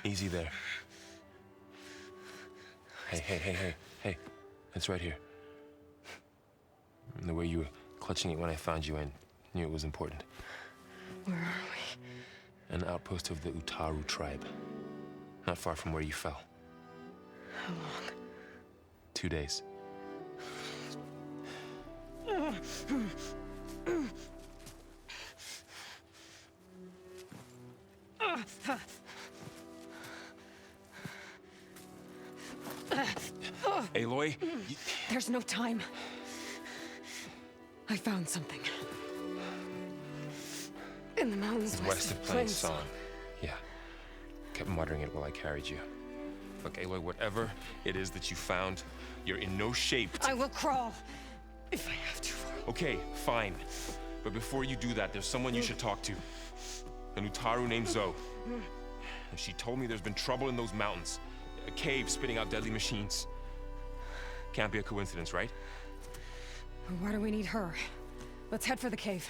Easy there. Hey. It's right here. And the way you were clutching it when I found you, I knew it was important. Where are we? An outpost of the Utaru tribe. Not far from where you fell. How long? 2 days. Aloy, There's no time. I found something. In the mountains west of Plainsong. Yeah. Kept muttering it while I carried you. Look, Aloy, whatever it is that you found, you're in no shape to... I will crawl, if I have to. Okay, fine. But before you do that, there's someone you should talk to. An Utaru named Zoe. And she told me there's been trouble in those mountains. A cave spitting out deadly machines. Can't be a coincidence, right? Why do we need her? Let's head for the cave.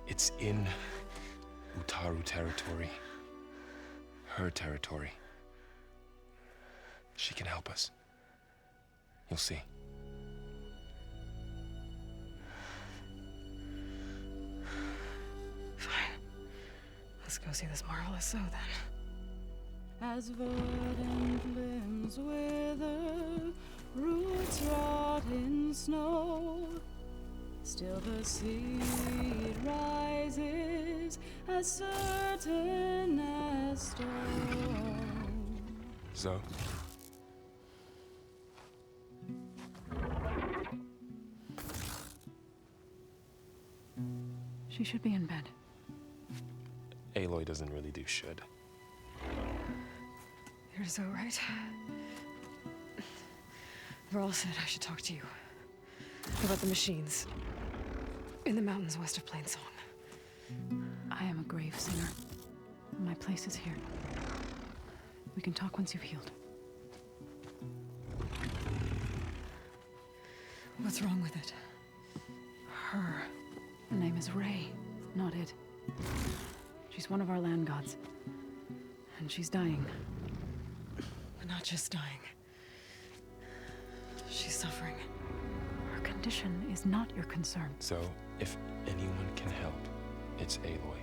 It's in Utaru territory. Her territory. She can help us. You'll see. Fine. Let's go see this marvelous Zoe then. As verdant limbs wither, roots rot in snow, still the seed rises as certain as stone. Zoe? She should be in bed. Aloy doesn't really do should. You're Zoe, right? Varl said I should talk to you. About the machines. In the mountains west of Plainsong. I am a grave singer. My place is here. We can talk once you've healed. What's wrong with it? Her name is Ray, not it. She's one of our land gods. And she's dying. But not just dying. She's suffering. Her condition is not your concern. So, if anyone can help, it's Aloy.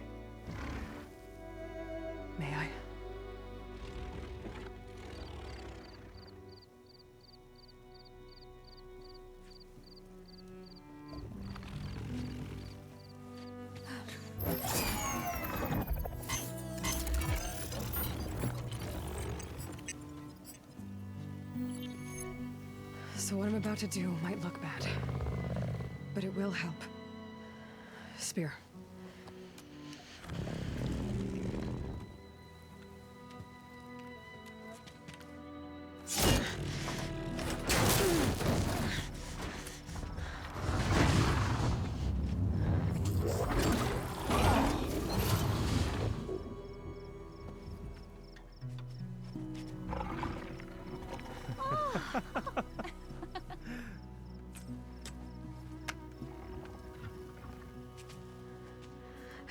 May I? So what I'm about to do might look bad, but it will help. Spear.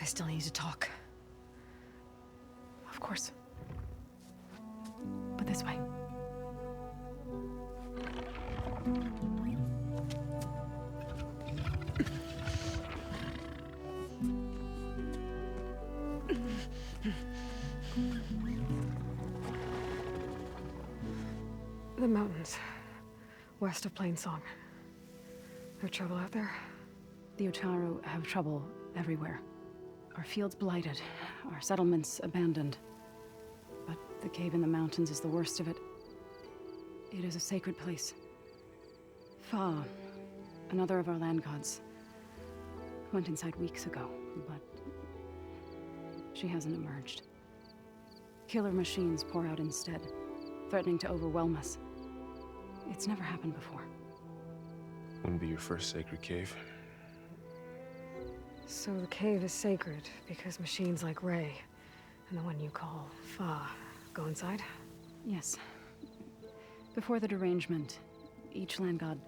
I still need to talk. Of course. But this way. The mountains, west of Plainsong. There trouble out there? The Utaru have trouble everywhere. Our fields blighted, our settlements abandoned. But the cave in the mountains is the worst of it. It is a sacred place. Fa, another of our land gods, went inside weeks ago, but she hasn't emerged. Killer machines pour out instead, threatening to overwhelm us. It's never happened before. Wouldn't be your first sacred cave. So the cave is sacred because machines like Ray and the one you call Fa go inside? Yes. Before the derangement, each land god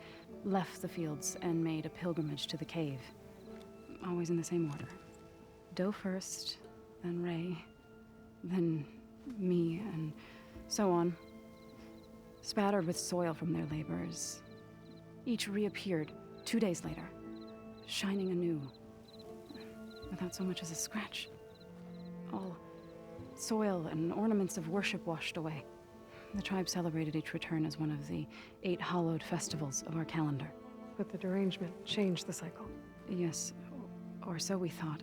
left the fields and made a pilgrimage to the cave. Always in the same order. Do first, then Ray, then me, and so on. Spattered with soil from their labors. Each reappeared 2 days later, shining anew, without so much as a scratch. All soil and ornaments of worship washed away. The tribe celebrated each return as one of the 8 hallowed festivals of our calendar. But the derangement changed the cycle. Yes, or so we thought.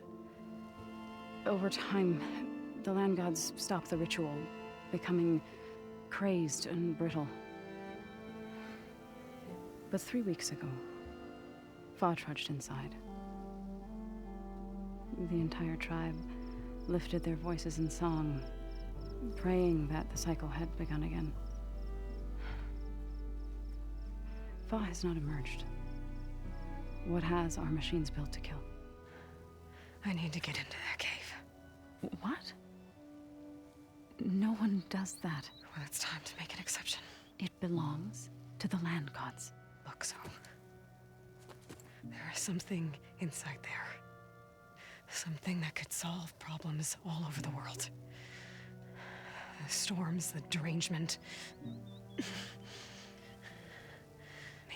Over time, the land gods stopped the ritual, becoming crazed and brittle. But 3 weeks ago, Fa trudged inside. The entire tribe lifted their voices in song, praying that the cycle had begun again. Fa has not emerged. What has are machines built to kill. I need to get into that cave. What? No one does that. Well, it's time to make an exception. It belongs to the land gods. Look, so there is something inside there. Something that could solve problems all over the world. The storms, the derangement.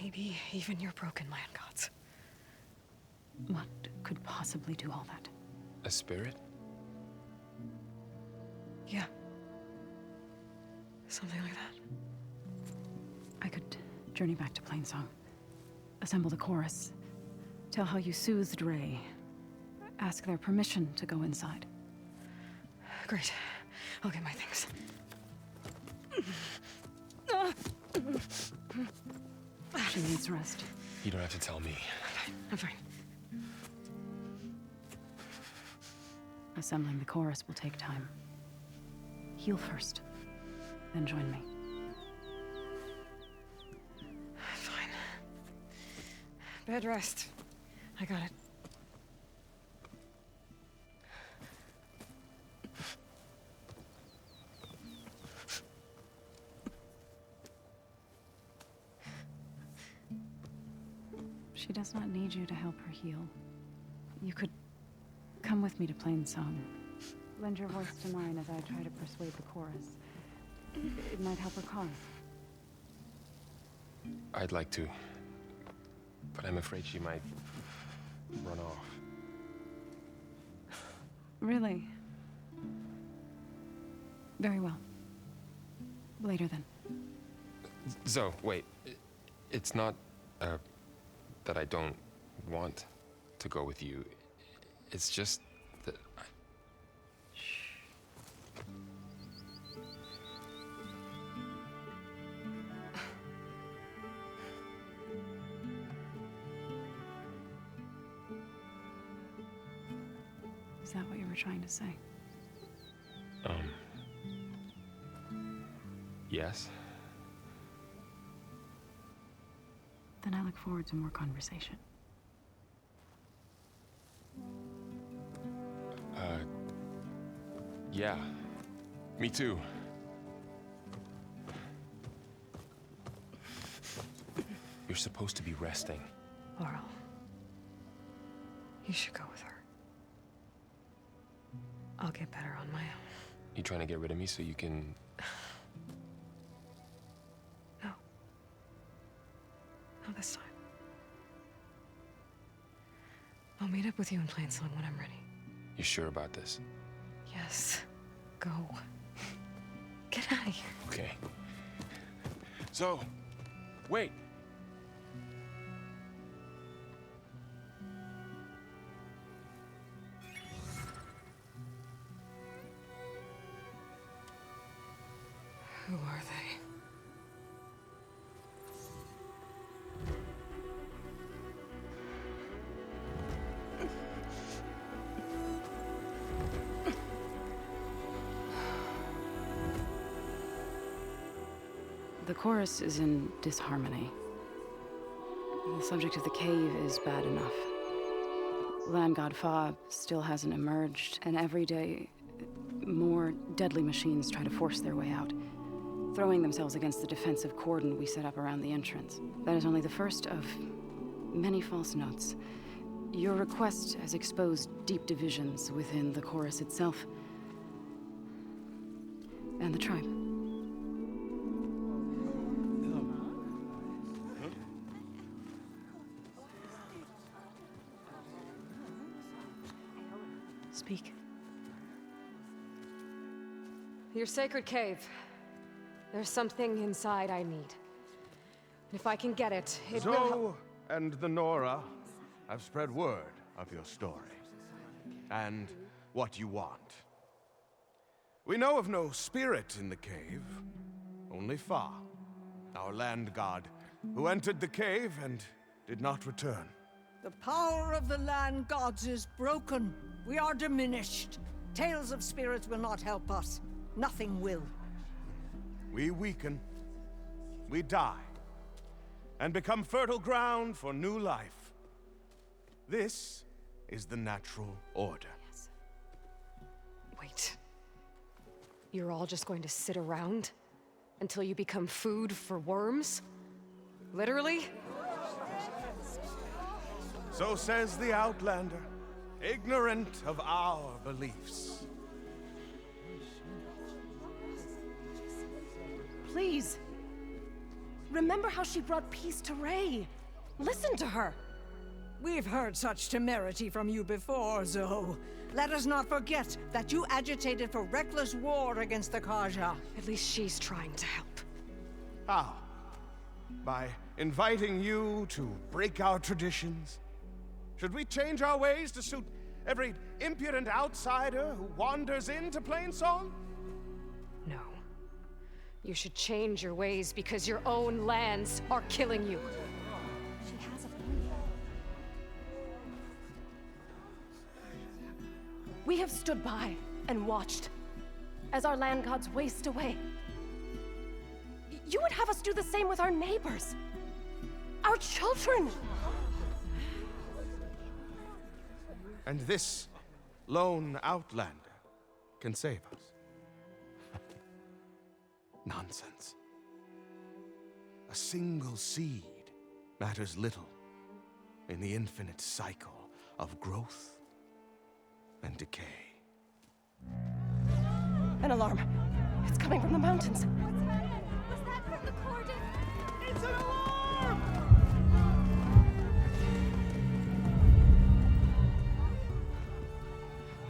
Maybe even your broken land gods. What could possibly do all that? A spirit? Yeah. Something like that. I could journey back to Plainsong, assemble the chorus, tell how you soothed Ray, ask their permission to go inside. Great. I'll get my things. She needs rest. You don't have to tell me. I'm fine. Assembling the chorus will take time. Heal first, then join me. Fine. Bed rest. I got it. She does not need you to help her heal. You could come with me to Plainsong. Lend your voice to mine as I try to persuade the chorus. It might help her cause. I'd like to, but I'm afraid she might run off. Really? Very well. Later then. Zoe, wait. It's not, that I don't want to go with you. It's just that Is that what you were trying to say? Yes? Then I look forward to more conversation. Yeah. Me too. You're supposed to be resting. Laurel. You should go with her. I'll get better on my own. You trying to get rid of me so you can... No. Not this time. I'll meet up with you in Plainsong when I'm ready. You sure about this? Yes. Go. Get out of here. Okay. So, wait. Who are they? The chorus is in disharmony. The subject of the cave is bad enough. Land God Fa still hasn't emerged, and every day, more deadly machines try to force their way out, throwing themselves against the defensive cordon we set up around the entrance. That is only the first of many false notes. Your request has exposed deep divisions within the chorus itself. and the tribe. Speak. Your sacred cave. There's something inside I need. And if I can get it, it will help. Zoe and the Nora have spread word of your story. And what you want. We know of no spirit in the cave, only Fa, our land god, who entered the cave and did not return. The power of the land gods is broken. We are diminished. Tales of spirits will not help us. Nothing will. We weaken, we die, and become fertile ground for new life. This is the natural order. Wait. You're all just going to sit around until you become food for worms? Literally? So says the Outlander, ignorant of our beliefs. Please. Remember how she brought peace to Ray. Listen to her. We've heard such temerity from you before, Zoe. Let us not forget that you agitated for reckless war against the Carja. At least she's trying to help. How? By inviting you to break our traditions? Should we change our ways to suit every impudent outsider who wanders into Plainsong? No. You should change your ways because your own lands are killing you. She has a point. We have stood by and watched as our land gods waste away. You would have us do the same with our neighbors, our children. And this lone Outlander can save us. Nonsense. A single seed matters little in the infinite cycle of growth and decay. An alarm. It's coming from the mountains. Was that from the cordon? It's an alarm!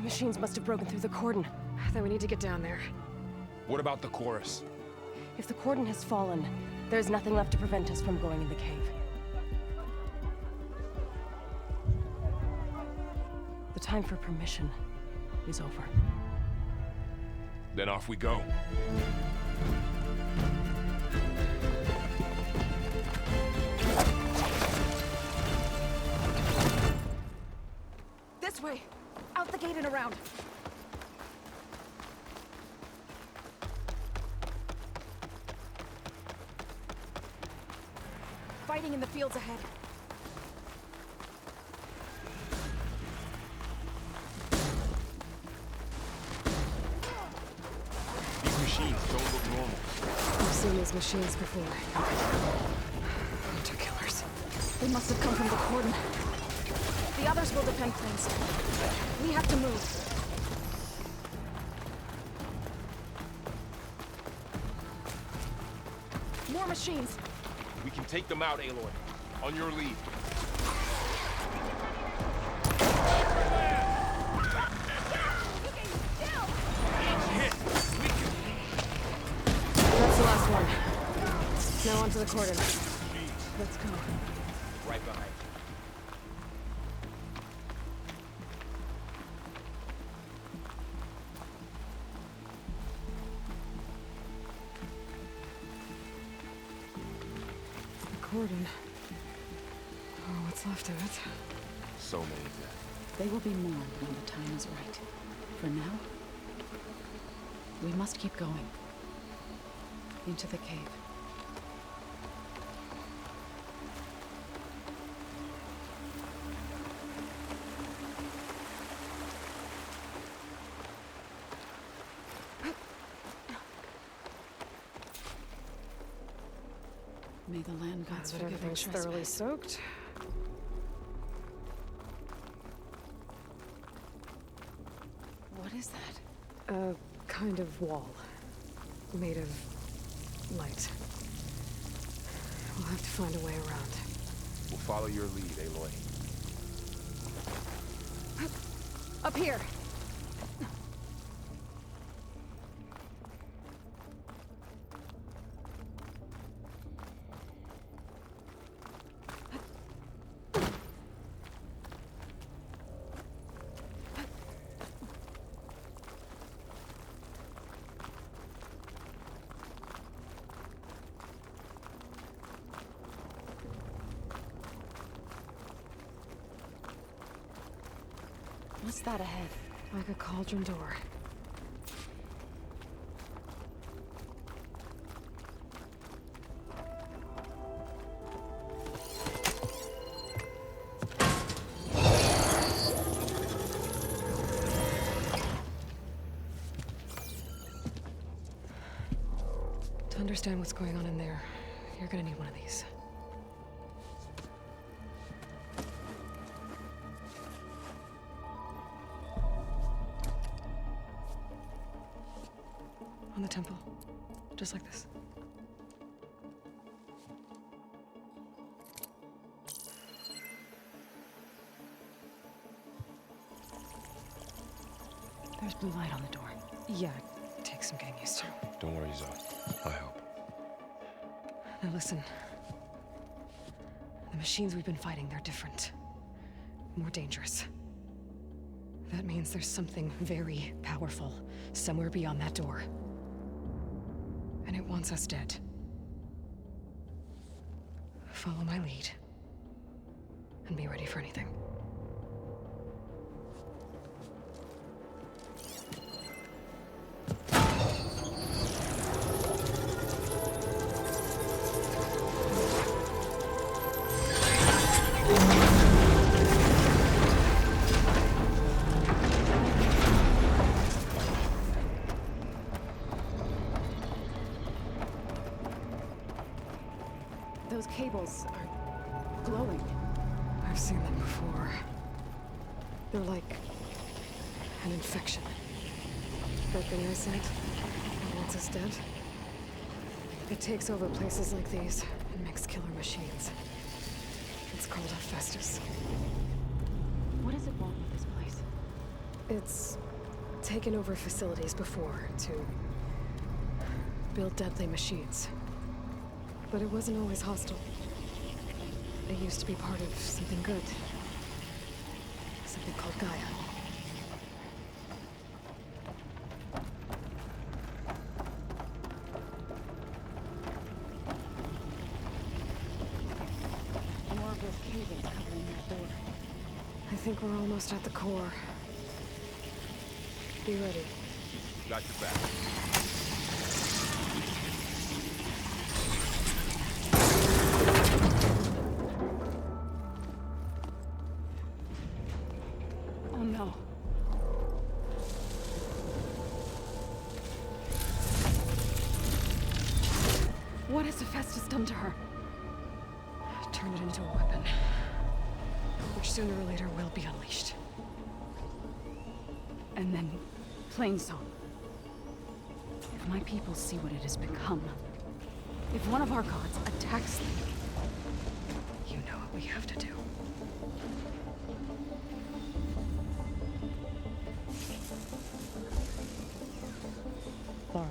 Machines must have broken through the cordon. Then we need to get down there. What about the chorus? If the cordon has fallen, there's nothing left to prevent us from going in the cave. The time for permission is over. Then off we go. This way! Out the gate and around! Fighting in the fields ahead. These machines don't look normal. I've seen these machines before. Hunter killers. They must have come from the cordon. The others will defend things. We have to move. More machines. We can take them out, Aloy. On your lead. That's the last one. Now onto the cordon. Let's go. Right behind you. Cordon. Oh, what's left of it? So many dead. They will be more when the time is right. For now, we must keep going. Into the cave. May the land gods But forgive our everything's thoroughly trespass. soaked. What is that? A kind of wall. made of light. We'll have to find a way around. We'll follow your lead, Aloy. Up here! What's that ahead? Like a cauldron door. To understand what's going on in there, you're gonna need one of these. On the temple. Just like this. There's blue light on the door. Yeah, it takes some getting used to. Don't worry, Zoe. I help. Now listen. The machines we've been fighting, they're different. More dangerous. That means there's something very powerful somewhere beyond that door. And it wants us dead. Follow my lead. And be ready for anything. Those cables are glowing. I've seen them before. They're like an infection. That thing I said, that wants us dead. It takes over places like these and makes killer machines. It's called Hephaestus. What does it want with this place? It's taken over facilities before to build deadly machines. But it wasn't always hostile. It used to be part of something good. Something called Gaia. More of those cables covering that door. I think we're almost at the core. Be ready. Got your back. Oh no. What has Hephaestus done to her? Turn it into a weapon. Which sooner or later will be unleashed. And then, Plainsong. If my people see what it has become, if one of our gods attacks them, You know what we have to do. Laurel,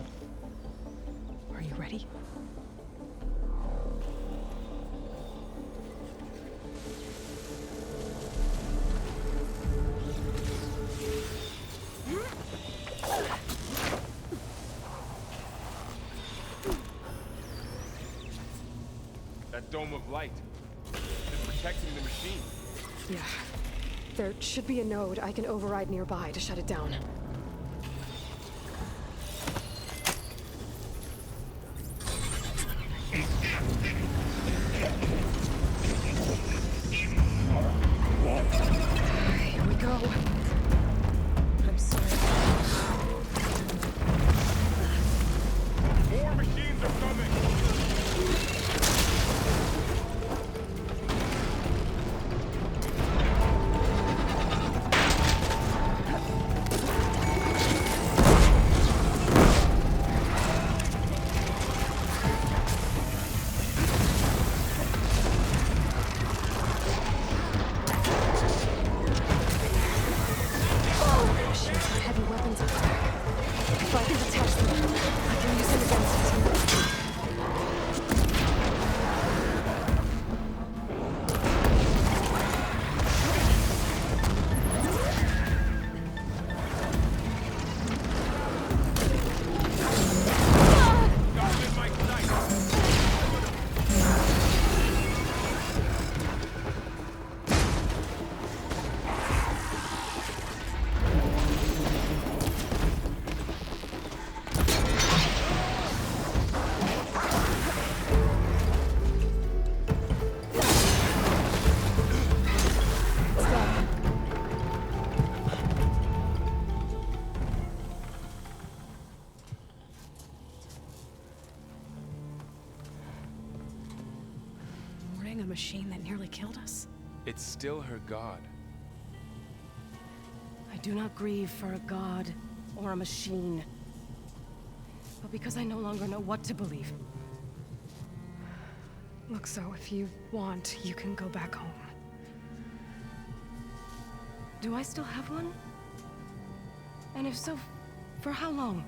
are you ready? That dome of light. It's protecting the machine. Yeah. There should be a node I can override nearby to shut it down. Here we go. I'm sorry. More machines are coming! machine that nearly killed us? It's still her god. I do not grieve for a god or a machine, but because I no longer know what to believe. Look, so if you want, you can go back home. Do I still have one? And if so, for how long?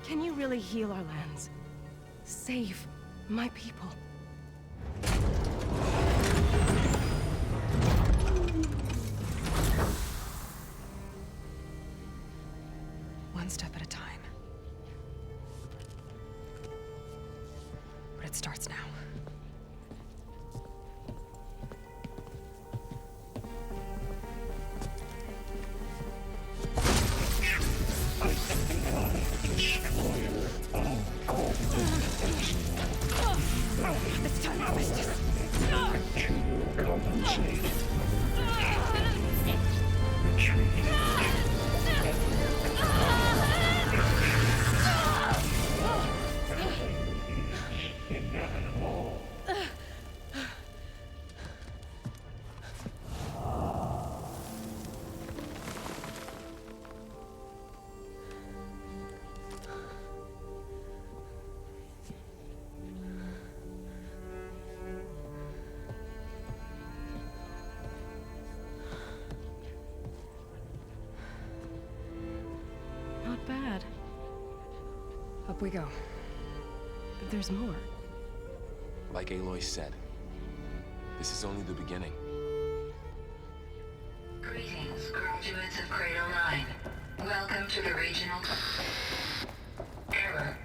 Can you really heal our lands? Save my people? One step at a time. But it starts now. It's time to fix this. Not bad. Up we go. There's more. Like Aloy said, this is only the beginning. Greetings, graduates of Cradle 9. Welcome to the regional... Error.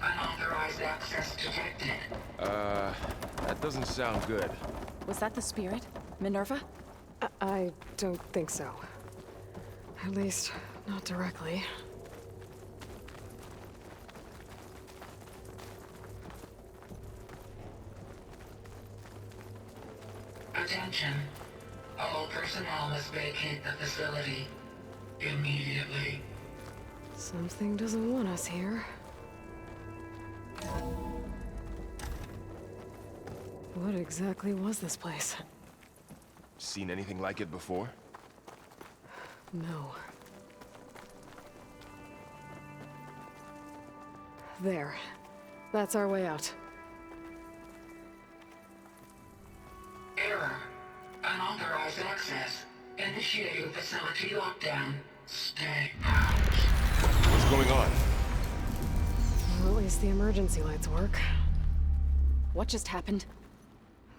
Unauthorized access detected. That doesn't sound good. Was that the spirit? Minerva? I don't think so. At least, not directly. Attention. All personnel must vacate the facility. Immediately. Something doesn't want us here. What exactly was this place? Seen anything like it before? No. There. That's our way out. Error. Unauthorized access. Initiating facility lockdown. Stay out. What's going on? Well, at least the emergency lights work. What just happened?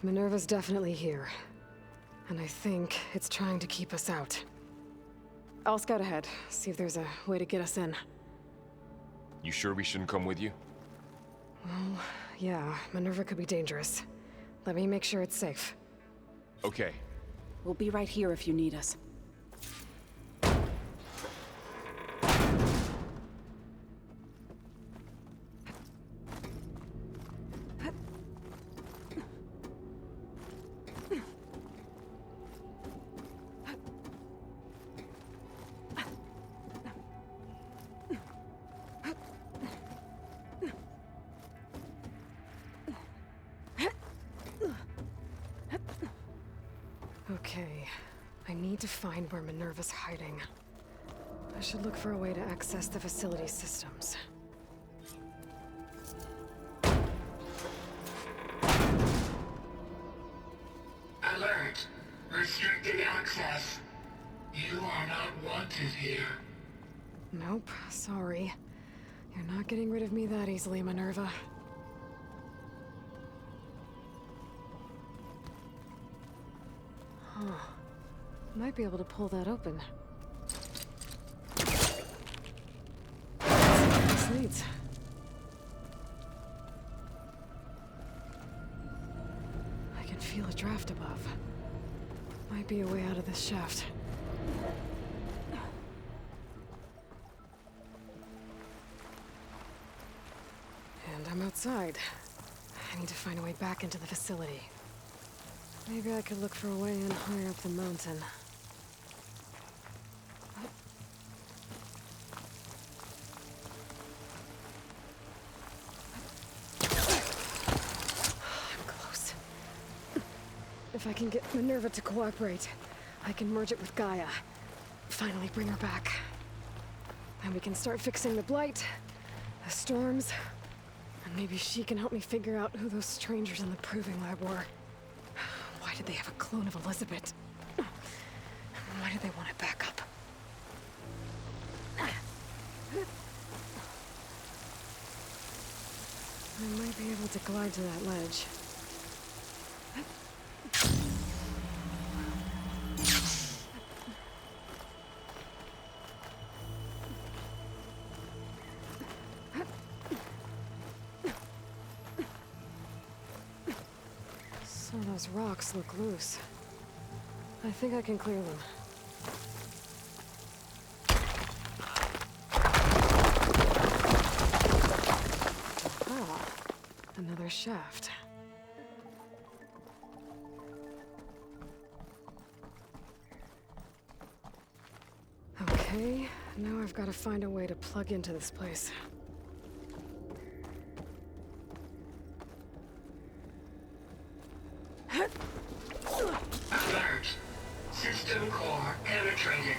Minerva's definitely here. And I think it's trying to keep us out. I'll scout ahead, see if there's a way to get us in. You sure we shouldn't come with you? Well, yeah, Minerva could be dangerous. Let me make sure it's safe. Okay. We'll be right here if you need us. Okay, I need to find where Minerva's hiding. I should look for a way to access the facility systems. Alert. Restricted access. You are not wanted here. Nope, sorry. You're not getting rid of me that easily, Minerva. Huh. Might be able to pull that open. This leads. I can feel a draft above. Might be a way out of this shaft. And I'm outside. I need to find a way back into the facility. Maybe I could look for a way in higher up the mountain. I'm close. I can get Minerva to cooperate, I can merge it with Gaia. Finally bring her back. Then we can start fixing the Blight, the storms, and maybe she can help me figure out who those strangers in the Proving Lab were. Why did they have a clone of Elizabeth? Why did they want it back up? I might be able to glide to that ledge. Some of those rocks look loose. I think I can clear them. Another shaft. Okay, now I've got to find a way to plug into this place. Alert. System core penetrated.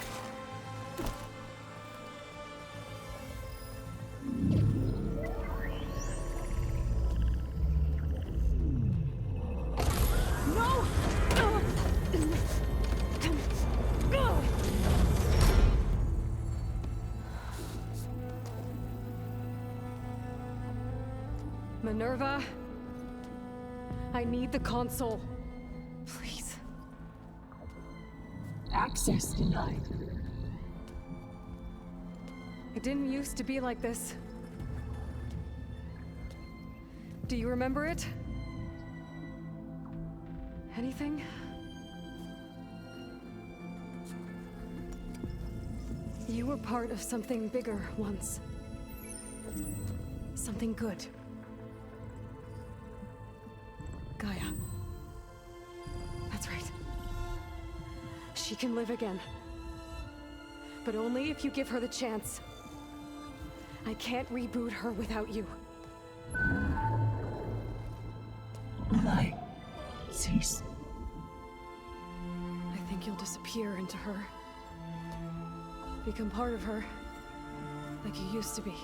Minerva, I need the console. Please. Access denied. It didn't used to be like this. Do you remember it? Anything? You were part of something bigger once. Something good. Gaia. That's right. She can live again. But only if you give her the chance. I can't reboot her without you. Light. Cease. I think you'll disappear into her. Become part of her. Like you used to be.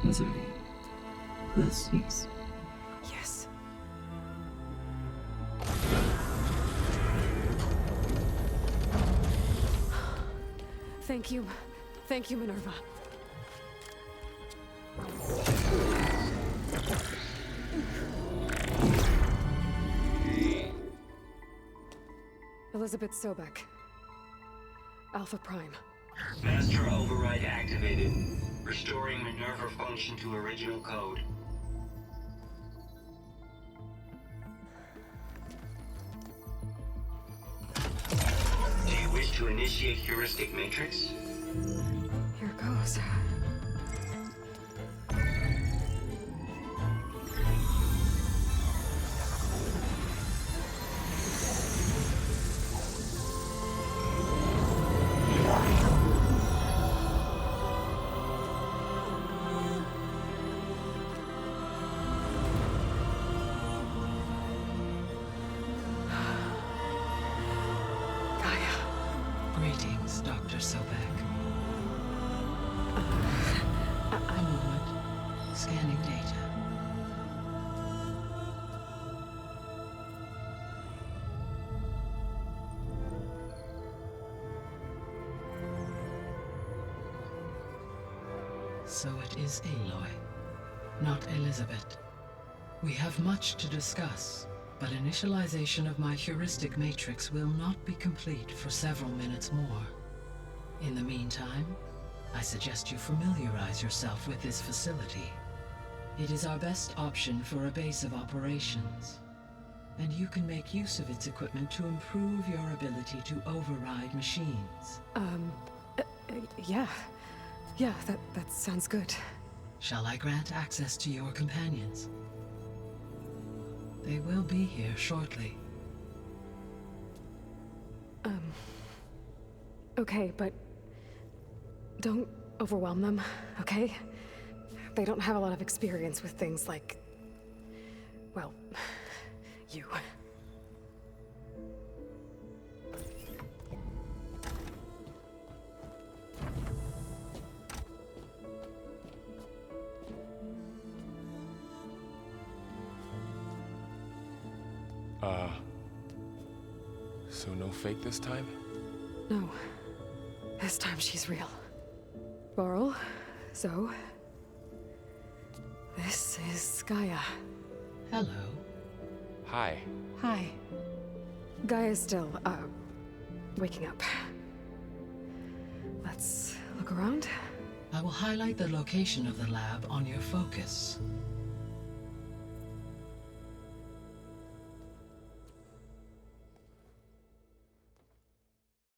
Misery. Will cease. Yes. Thank you. Thank you, Minerva. Elizabeth Sobek. Alpha Prime. Master override activated. Restoring Minerva function to original code. Do you wish to initiate heuristic matrix? Here goes. Greetings, Dr. Sobek. A moment. Scanning data. So it is Aloy, not Elizabeth. We have much to discuss, but initialization of my heuristic matrix will not be complete for several minutes more. In the meantime, I suggest you familiarize yourself with this facility. It is our best option for a base of operations, and you can make use of its equipment to improve your ability to override machines. Yeah. Yeah, that sounds good. Shall I grant access to your companions? They will be here shortly. Okay, but don't overwhelm them, okay? They don't have a lot of experience with things like, well, you. So no fake this time? No. This time she's real. Varl, Zoe. This is Gaia. Hello. Hi. Hi. Gaia's still, waking up. Let's look around. I will highlight the location of the lab on your focus.